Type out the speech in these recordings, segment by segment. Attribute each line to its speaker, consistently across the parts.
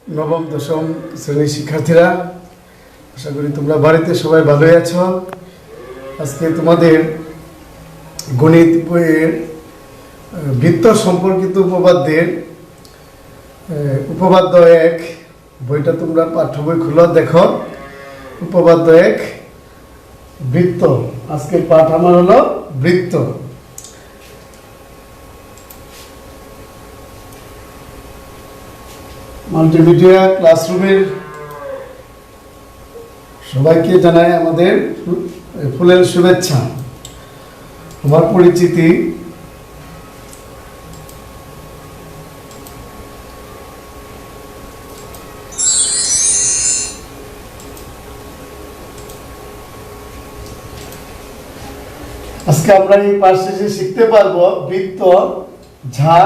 Speaker 1: নবম দশম শ্রেণীর শিক্ষার্থীরা, আশা করি তোমরা বাড়িতে সবাই ভালোই আছো। আজকে তোমাদের গণিত বইয়ের বৃত্ত সম্পর্কিত উপপাদ্যের উপপাদ্য 1 বইটা তোমরা পাঠ্য বই খুলে দেখো। উপপাদ্য 1 বৃত্ত। আজকের পাঠ আমার হলো বৃত্ত। মাল্টিমিডিয়া ক্লাসরুমের সবাইকে জানাই আমাদের ফুলের শুভেচ্ছা। আমার পরিচিতি আজকে আমরা এই পাঠ শেষে শিখতে পারবো বৃত্ত, ঝা,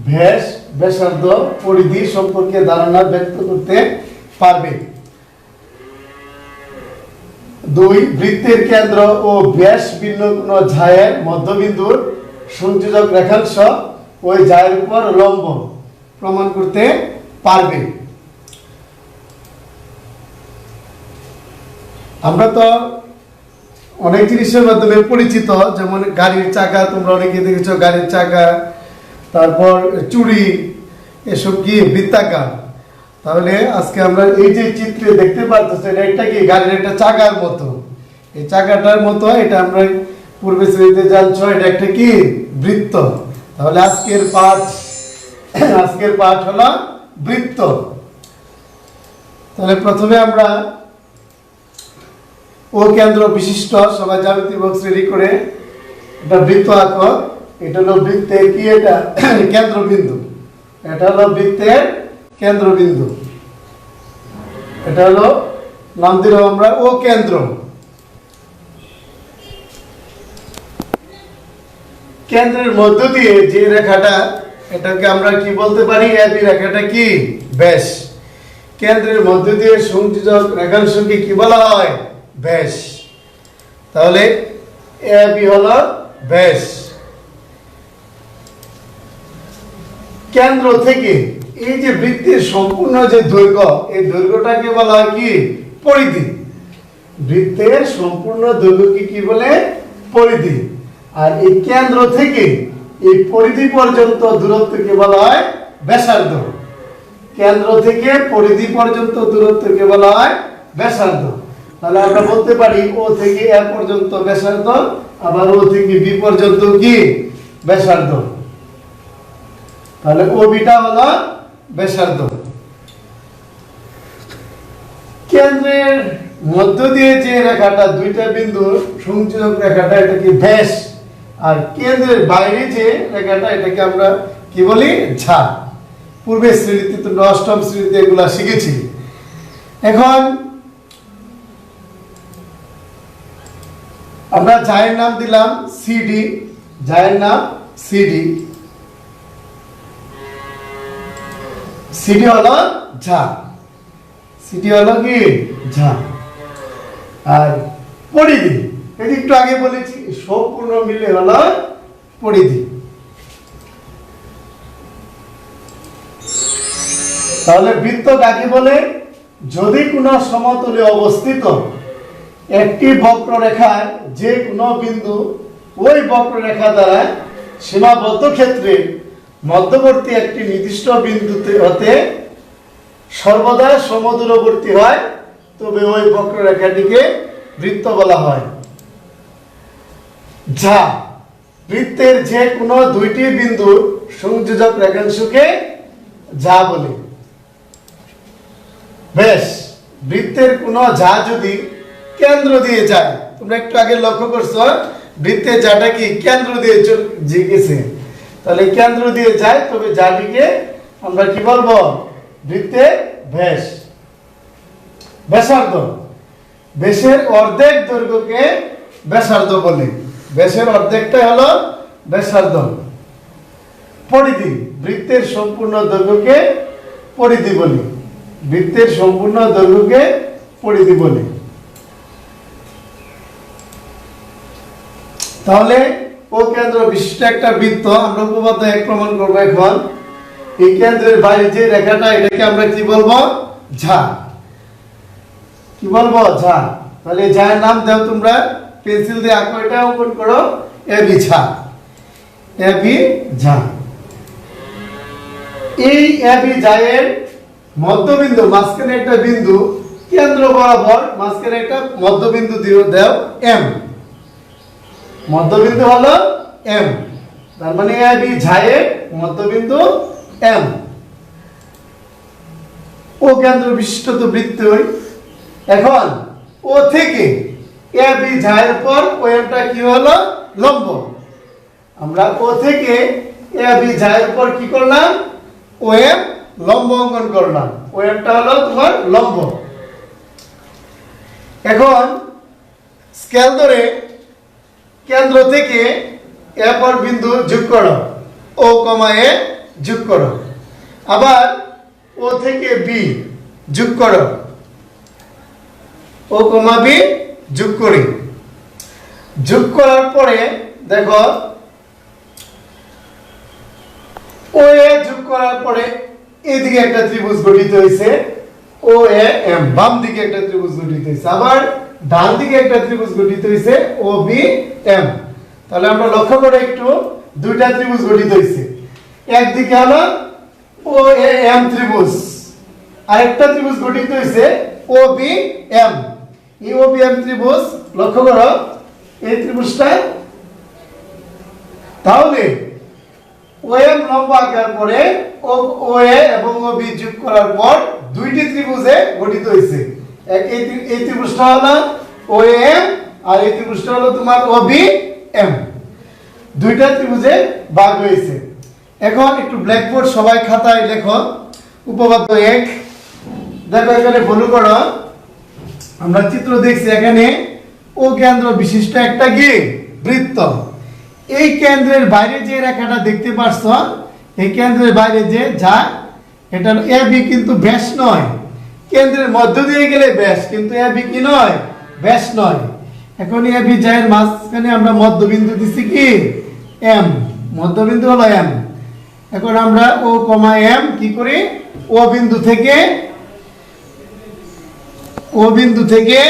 Speaker 1: ব্যাস, ব্যাসার্ধ, পরিধি সম্পর্কে ধারণা ব্যক্ত করতে পারবে। 2 বৃত্তের কেন্দ্র ও ব্যাস ভিন্ন কোন ঝায়ের মধ্যবিন্দুর সংযোজক রেখাংশ ওই ঝায়ের উপর লম্ব প্রমাণ করতে পারবে। আমরা তো অনেক জিনিসের মাধ্যমে পরিচিত, যেমন গাড়ির চাকা, তোমরা অনেকে দেখেছো গাড়ির চাকা, তারপর চুড়ি, এসব কি বৃত্তাকার। তাহলে আজকে আমরা এই যে চিত্রে দেখতে পাচ্ছি এটা কি গাড়ির একটা চাকার মতো, এই চাকাটার মতো, এটা আমরা পূর্বে শ্রেণীতে জানছো এটা একটা কি বৃত্ত। তাহলে আজকের পাঠ হলো বৃত্ত। তাহলে প্রথমে আমরা ও কেন্দ্র বিশিষ্ট, সবাই জ্যামিতি বক্স রেডি করে একটা বৃত্ত আঁকো। এটা হলো বৃত্তের কি, এটা কেন্দ্রবিন্দু, এটা হলো বৃত্তের কেন্দ্রবিন্দু, এটা হলো নাম দিলাম আমরা ও কেন্দ্র। কেন্দ্রের মধ্য দিয়ে যে রেখাটা, এটাকে আমরা কি বলতে পারি, এবি রেখাটা কি ব্যাস। কেন্দ্রের মধ্য দিয়ে সংযোজক রেখাংশকে কি বলা হয়, ব্যাস। তাহলে এবি হলো ব্যাস। কেন্দ্র থেকে এই যে বৃত্তের সম্পূর্ণ যে দৈর্ঘ্য, এই দৈর্ঘ্যটাকে বলা হয় কি পরিধি। বৃত্তের সম্পূর্ণ দৈর্ঘ্যকে কি বলে, পরিধি। আর এই কেন্দ্র থেকে এই পরিধি পর্যন্ত দূরত্বকে বলা হয় ব্যাসার্ধ। কেন্দ্র থেকে পরিধি পর্যন্ত দূরত্বকে বলা হয় ব্যাসার্ধ। তাহলে আমরা বলতে পারি ও থেকে এ পর্যন্ত ব্যাসার্ধ, আবার ও থেকে বি পর্যন্ত কি ব্যাসার্ধ। তাহলে ও বিটা হলো ব্যাসার্ধ। কেন্দ্রের মধ্য দিয়ে যে রেখাটা, দুইটা বিন্দু সংযোজক রেখাটা, এটা কি ব্যাস। আর কেন্দ্রের বাইরে যে রেখাটা, এটাকে আমরা কি বলি, ঝা। পূর্বের শ্রেণীতে তো অষ্টম শ্রেণীতে এগুলা শিখেছি। এখন আমরা ঝায়ের নাম দিলাম সিডি, ঝায়ের নাম সিডি। সিডি হলো ঝা, সিডি হলো কি ঝা। আর পরিধি, এটা একটু আগে বলেছি, সম্পূর্ণ মিলে হলো পরিধি। তাহলে বৃত্ত কাকে বলে, যদি কোনো সমতলে অবস্থিত একটি বক্ররেখায় যে কোনো বিন্দু ওই বক্ররেখা দ্বারা সীমাবদ্ধ ক্ষেত্রে মধ্যবর্তী একটি নির্দিষ্ট বিন্দুতে হতে সর্বদা সমদূরবর্তী হয়, তবে ওই বক্ররেখাটিকে বৃত্ত বলা হয়। যা বৃত্তের যে কোনো দুইটি বিন্দু সংযোজক রেখাংশকে যা বলে। বেশ, বৃত্তের কোনো যা যদি কেন্দ্র দিয়ে যায়, তোমরা একটু আগে লক্ষ্য করছো বৃত্তের যাটা কি কেন্দ্র দিয়ে গেছে, তাহলে কেন্দ্র দিয়ে যায়, তবে যাটিকে আমরা কি বলবো, বৃত্তের ব্যাস। ব্যাসার্ধ, ব্যাসের অর্ধেক দৈর্ঘ্যকে ব্যাসার্ধ বলে, ব্যাসের অর্ধেকটা হলো ব্যাসার্ধ। পরিধি, বৃত্তের সম্পূর্ণ দৈর্ঘ্যকে পরিধি বলি, বৃত্তের সম্পূর্ণ দৈর্ঘ্যকে পরিধি বলি। তাহলে ও কেন্দ্র বিশিষ্ট একটা বৃত্ত আমরা উপপাদ্য 1 প্রমাণ করব। এখন এই কেন্দ্রের বাইরে যে রেখাটা এটাকে আমরা কি বলবো ঝা কি বলবো ঝা তাহলে ঝায়ের নাম দাও তোমরা পেন্সিল দিয়ে আঁকো এটা অঙ্কন করো এবি ঝা এবি ঝা এই এবি ঝায়ের মধ্যবিন্দু মাঝখানে একটা বিন্দু কেন্দ্র বরাবর মাঝখানে একটা মধ্যবিন্দু দিও দাও এম মধ্যবিন্দু হলো এম তার মানে এবি ঝায়ের মধ্যবিন্দু এম ও কেন্দ্র বিশিষ্ট তো বৃত্ত এখন ও থেকে এবি ঝায়ের পর ও এমটা কি হলো লম্ব আমরা ও থেকে এবি ঝায়ের পর কি করলাম ও এম লম্ব অঙ্কন করলাম ও এমটা হলো তোমার লম্ব এখন স্কেল ধরে কেন্দ্র থেকে এ পর বিন্দু যোগ করো ও কমা এ যোগ করো আবার ও থেকে বি যোগ করো ও কমা বি যোগ করি যোগ করার পরে দেখো ও এ যোগ করার পরে এদিকে একটা ত্রিভুজ গঠিত হয়েছে ও এ এম বাম দিকে একটা ত্রিভুজ গঠিত হয়েছে আবার ডান দিকে একটা ত্রিভুজ গঠিত হয়েছে ও বি এম তাহলে আমরা লক্ষ্য করে একটু দুইটা ত্রিভুজ গঠিত হয়েছে একদিকে হলো ও এ এম ত্রিভুজ আরেকটা ত্রিভুজ গঠিত হয়েছে ও বি এম এই ও বি এম ত্রিভুজ লক্ষ্য করো এই ত্রিভুজটা তাহলে ও এম লম্ব আঁকার পরে ও এ এবং ও বি যোগ করার পর দুইটি ত্রিভুজে গঠিত হয়েছে এই ত্রিভুজটা হলো ও এম আর এই ত্রিভুজটা হলো তোমার ও বি এম দুইটা ত্রিভুজে ভাগ হয়েছে এখন একটু ব্ল্যাকবোর্ড সবাই খাতায় লেখো উপপাদ্য 1 দেখো এখানে ফলো করো আমরা চিত্র দেখছি এখানে ও কেন্দ্র বিশিষ্ট একটা কি বৃত্ত এই কেন্দ্রের বাইরে যে রেখাটা দেখতে পাচ্ছ এই কেন্দ্রের বাইরে যে যা এটা এ বি কিন্তু ব্যাস নয় কেন্দ্রের মধ্য দিয়ে গেলে ব্যাস কিন্তু এ বি কি নয় ব্যাস নয় এখন এ বি যায়ের মাঝখানে আমরা মধ্যবিন্দু দিছি কি এম মধ্যবিন্দু হলো এম এখন আমরা ও কমা এম কি করি ও বিন্দু থেকে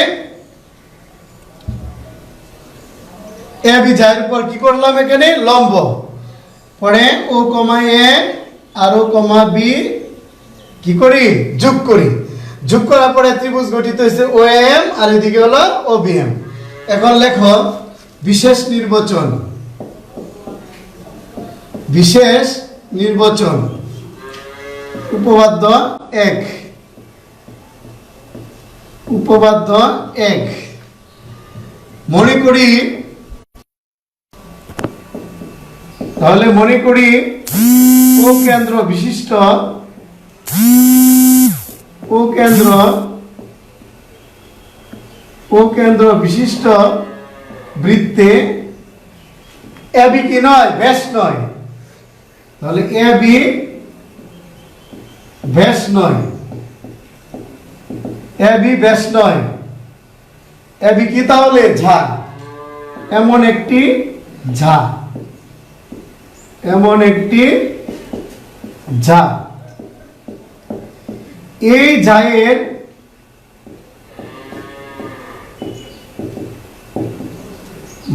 Speaker 1: এ বি যায়ের উপর কি করলাম এখানে লম্ব পরে ও কমা এ আর ও কমা বি কি করি যোগ করি যোগ করার পরে ত্রিভুজ গঠিত হয়েছে ও এম আর এদিকে হলো ও বি এম এখন লেখো বিশেষ নির্বাচন উপপাদ্য 1 মনে করি ও কেন্দ্র বিশিষ্ট বৃত্তে এ বি কি নয় ব্যাস নয় তাহলে এ বি ব্যাস নয় এ বি ব্যাস নয় এ বি কি তাহলে ঝা এমন একটি ঝা এই ঝায়ের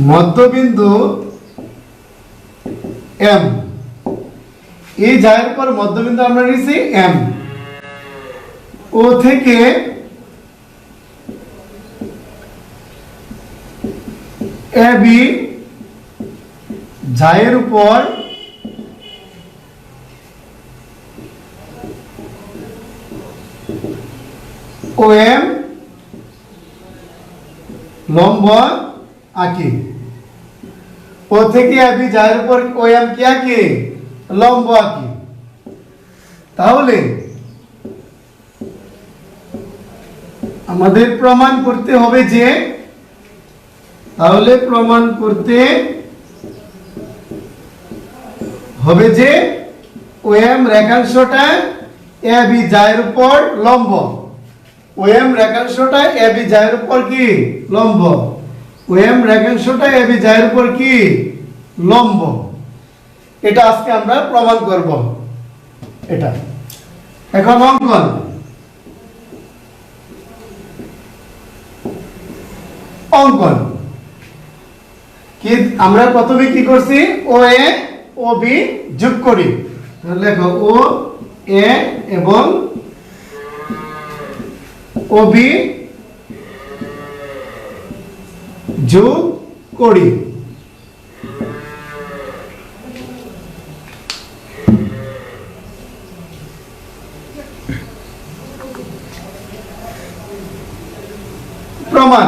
Speaker 1: মধ্যবিন্দু এম এই ঝায়ের পর মধ্যবিন্দু আমরা নিয়েছি এম ও থেকে এ বি ঝায়ের উপর ও এম লম্ব আঁকি ও থেকে এ বি ঝায়ের উপর ও এম কি আঁকি লম্ব আঁকি তাহলে আমাদের প্রমাণ করতে হবে যে ও এম রেখাংশটা এ বি ঝায়ের উপর লম্ব ও এম রেখাংশটা এ বি ঝায়ের উপর কি লম্ব ও এম রেখাংশটা এ বি ঝায়ের উপর কি লম্ব এটা আজকে আমরা প্রমাণ করব এটা। এখন অঙ্কন, অঙ্কন কি আমরা প্রথমে কি করছি, ও এ ও বি যোগ করি। লেখো ও এ এবং ও বি যোগ করি। প্রমাণ,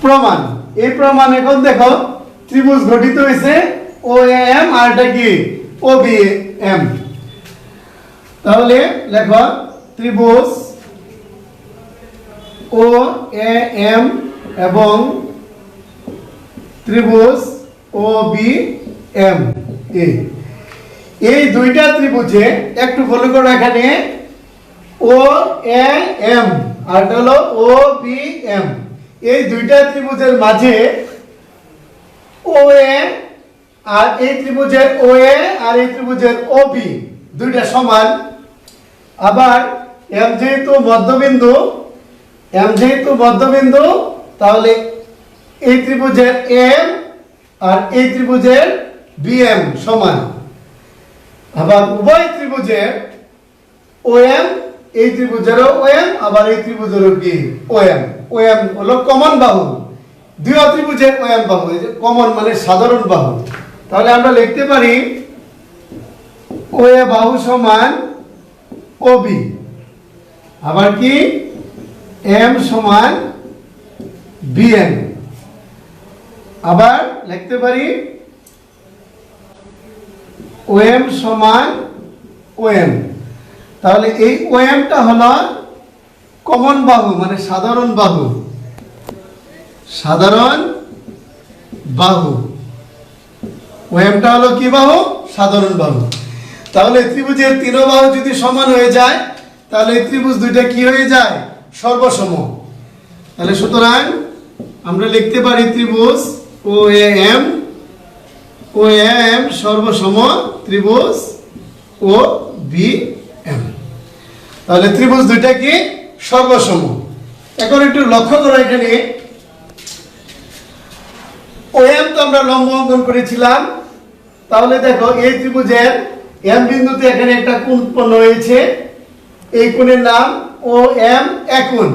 Speaker 1: প্রমাণ, এই প্রমাণ এখন দেখো ত্রিভুজ গঠিত হয়েছে ও এম আর এটা কি ও বি এম। তাহলে লেখো ত্রিভুজ ও এ এম এবং ত্রিভুজ ও বি এম, এই দুইটা ত্রিভুজে একটু ফলো করো, এখানে ও এ এম আর এটা হলো ও বি এম, এই দুইটা ত্রিভুজের মাঝে ও এ আর এই ত্রিভুজের ও এ আর এই ত্রিভুজের ও বি দুইটা সমান। আবার এম যেহেতু মধ্যবিন্দু, এম যেহেতু মধ্যবিন্দু, তাহলে এই ত্রিভুজের এম আর এই ত্রিভুজের বিএম সমান। আবার উভয় ত্রিভুজের ওএম, এই ত্রিভুজেরও ওএম আবার এই ত্রিভুজেরও কি ওএম, ওএম হলো কমন বাহু, দুই ত্রিভুজের ওএম বাহু, এই যে কমন মানে সাধারণ বাহু। তাহলে আমরা লিখতে পারি ওএ বাহু সমান ওবি, আবার কি এম সমান বিএম, আবার লিখতে পারি ওএম সমান ওএম। তাহলে এই ওএমটা হলো কমন বাহু মানে সাধারণ বাহু, সাধারণ বাহু, ওএমটা হলো কি বাহু, সাধারণ বাহু। তাহলে ত্রিভুজের তিন বাহু যদি সমান হয়ে যায় তাহলে এই ত্রিভুজ দুইটা কি হয়ে যায়, সর্বসম। তাহলে সুতরাং আমরা লিখতে পারি ত্রিভুজ ও এ এম, ও এম সর্বসম ত্রিভুজ ও বি এম। তাহলে ত্রিভুজ দুইটা কি সর্বসম। এখন একটু লক্ষ্য করো, এখানে ও এম তো আমরা লম্ব অঙ্কন করেছিলাম। তাহলে দেখো এই ত্রিভুজের এম বিন্দুতে এখানে একটা কোণ উৎপন্ন হয়েছে, এই কোণের নাম ও এম একোণ,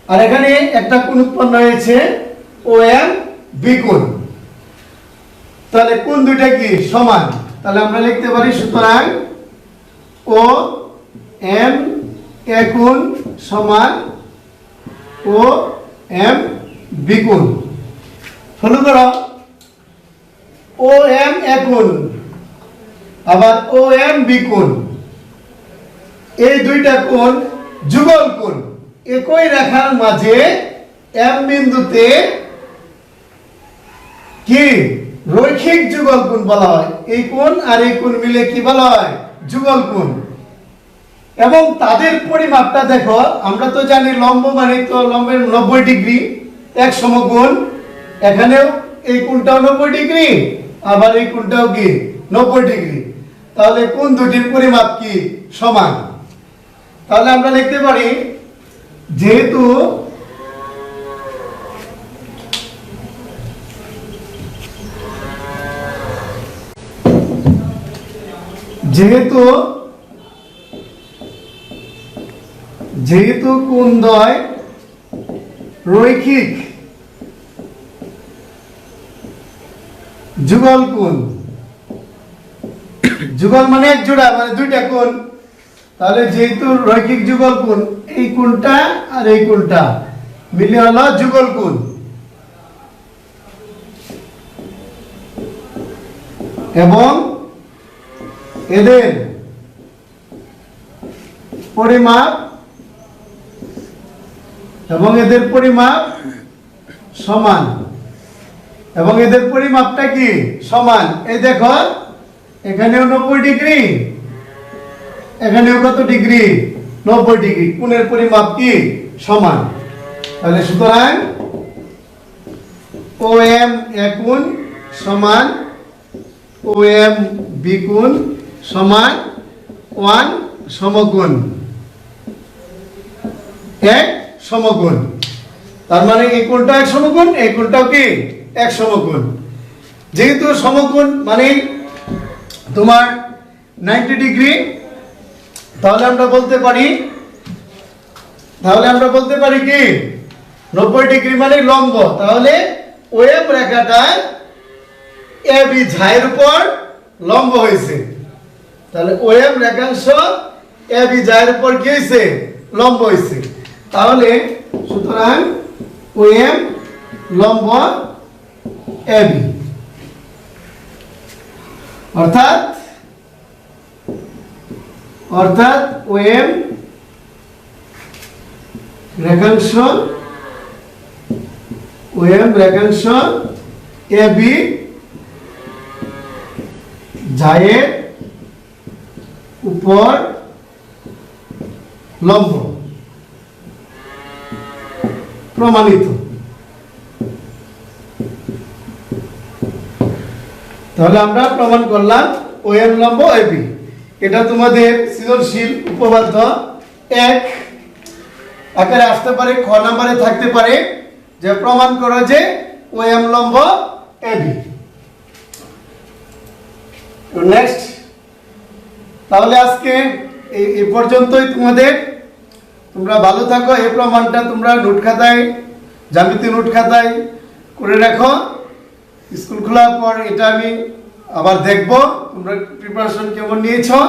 Speaker 1: আর এখানে একটা কোণ উৎপন্ন হয়েছে ও এম বিকোণ। তাহলে কোণ দুইটা কি সমান। তাহলে আমরা লিখতে পারি সুতরাং ও এম একোণ সমান ও এম বিকোণ। ফলো করো, ও এম একোণ আবার ও এম বিকোণ, এই দুইটা কোণ যুগল কোণ। একই রেখার মাঝে এম বিন্দুতে কি রৈখিক যুগল কোণ বলা হয়। এই কোণ আর এই কোণ মিলে কি বলা হয়, যুগল কোণ। এবং তাদের পরিমাপটা দেখো, আমরা তো জানি লম্ব মানে তো লম্বের 90 ডিগ্রি এক সমকোণ, এখানেও এই কোণটাও 90 ডিগ্রি আবার এই কোণটাও কি 90 ডিগ্রি। তাহলে কোণ দুটির পরিমাপ কি সমান। তাহলে আমরা লিখতে পারি যেহেতু যেহেতু যেহেতু কোণদ্বয় রৈখিক যুগল কোণ, যুগল মানে এক জোড়া মানে দুইটা কোণ, তাহলে যেহেতু রৈখিক যুগল কোণ, এই কোণটা আর এই কোণটা মিলে হলো যুগল কোণ। এবং এদের পরিমাপ সমান, এবং এদের পরিমাপটা কি সমান। এই দেখো এখানেও 90 ডিগ্রি, এখানেও কত ডিগ্রি 90 ডিগ্রি, কোণের পরিমাপ কি সমান। তাহলে সুতরাং ও এম একোণ সমান OM বি কোণ সমান 1 সমকোণ, এক সমকোণ। তার মানে এই কোণটা এক সমকোণ, এই কোণটাও কি এক সমকোণ। যেহেতু সমকোণ মানে তোমার 90 ডিগ্রি, তাহলে আমরা বলতে পারি কি 90 ডিগ্রি মানে লম্ব। তাহলে ওএম রেখাটা এবি ঝায়ের উপর লম্ব হয়েছে। তাহলে ওএম রেখাংশ এবি ঝায়ের উপর কি হয়েছে? লম্ব হয়েছে। তাহলে সুতরাং ওএম লম্ব এবি, অর্থাৎ ওএম রেখাংশ এবি ঝায়ের উপর লম্ব, প্রমাণিত। তাহলে আমরা প্রমাণ করলাম ওএম লম্ব এবি। এটা তোমাদের সৃজনশীল উপপাদ্য 1 আকারে আসতে পারে, খ নম্বরে থাকতে পারে যে প্রমাণ করো যে ওএম লম্ব এবি। নেক্সট, তাহলে আজকে এই পর্যন্তই তোমাদের। তোমরা ভালো থাকো। এই প্রমাণটা তোমরা নোট খাতায়, জ্যামিতি নোট খাতায় করে রাখো। স্কুল খোলার পর এটা আমি আবার দেখব তোমরা প্রিপারেশন কেমন নিয়েছো।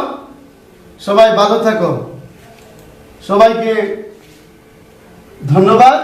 Speaker 1: সবাই ভালো থাকো। সবাইকে ধন্যবাদ।